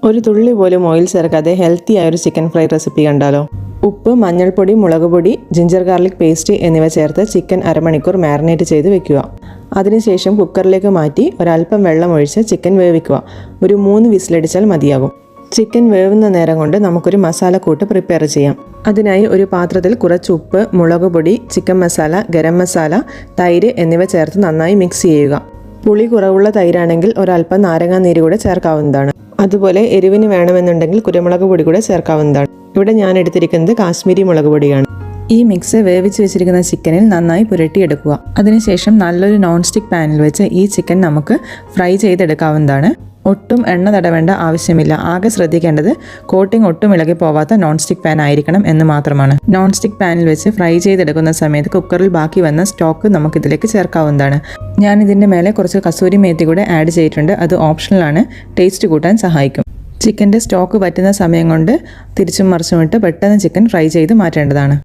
ഒരു തുള്ളി പോലും ഓയിൽ ചേർക്കാതെ ഹെൽത്തി ആയ ഒരു ചിക്കൻ ഫ്രൈ റെസിപ്പി കണ്ടാലോ? ഉപ്പ്, മഞ്ഞൾപ്പൊടി, മുളക് പൊടി, ജിഞ്ചർ ഗാർലിക് പേസ്റ്റ് എന്നിവ ചേർത്ത് ചിക്കൻ അരമണിക്കൂർ മാരിനേറ്റ് ചെയ്ത് വെക്കുക. അതിനുശേഷം കുക്കറിലേക്ക് മാറ്റി ഒരല്പം വെള്ളം ഒഴിച്ച് ചിക്കൻ വേവിക്കുക. ഒരു 3 വിസിലടിച്ചാൽ മതിയാകും. ചിക്കൻ വേവുന്ന നേരം കൊണ്ട് നമുക്കൊരു മസാലക്കൂട്ട് പ്രിപ്പയർ ചെയ്യാം. അതിനായി ഒരു പാത്രത്തിൽ കുറച്ച് ഉപ്പ്, മുളക് പൊടി, ചിക്കൻ മസാല, ഗരം മസാല, തൈര് എന്നിവ ചേർത്ത് നന്നായി മിക്സ് ചെയ്യുക. പുളി കുറവുള്ള തൈരാണെങ്കിൽ ഒരല്പം നാരങ്ങാ നീര് കൂടെ ചേർക്കാവുന്നതാണ്. അതുപോലെ എരിവിന് വേണമെന്നുണ്ടെങ്കിൽ കുരുമുളക് പൊടി കൂടെ ചേർക്കാവുന്നതാണ്. ഇവിടെ ഞാൻ എടുത്തിരിക്കുന്നത് കാശ്മീരി മുളക് പൊടിയാണ്. ഈ മിക്സ് വേവിച്ച് വെച്ചിരിക്കുന്ന ചിക്കനിൽ നന്നായി പുരട്ടിയെടുക്കുക. അതിനുശേഷം നല്ലൊരു നോൺ സ്റ്റിക്ക് പാനിൽ വെച്ച് ഈ ചിക്കൻ നമുക്ക് ഫ്രൈ ചെയ്തെടുക്കാവുന്നതാണ്. ഒട്ടും എണ്ണ തടവേണ്ട ആവശ്യമില്ല. ആകെ ശ്രദ്ധിക്കേണ്ടത് കോട്ടിംഗ് ഒട്ടും ഇളകി പോവാത്ത നോൺ സ്റ്റിക്ക് പാൻ ആയിരിക്കണം എന്ന് മാത്രമാണ്. നോൺ സ്റ്റിക്ക് പാനിൽ വെച്ച് ഫ്രൈ ചെയ്തെടുക്കുന്ന സമയത്ത് കുക്കറിൽ ബാക്കി വന്ന സ്റ്റോക്ക് നമുക്കിതിലേക്ക് ചേർക്കാവുന്നതാണ്. ഞാൻ ഇതിൻ്റെ മേലെ കുറച്ച് കസൂരി മേത്തി കൂടെ ആഡ് ചെയ്തിട്ടുണ്ട്. അത് ഓപ്ഷണലാണ്, ടേസ്റ്റ് കൂട്ടാൻ സഹായിക്കും. ചിക്കൻ്റെ സ്റ്റോക്ക് വറ്റുന്ന സമയം കൊണ്ട് തിരിച്ചും മറിച്ചുമിട്ട് പെട്ടെന്ന് ചിക്കൻ ഫ്രൈ ചെയ്ത് മാറ്റേണ്ടതാണ്.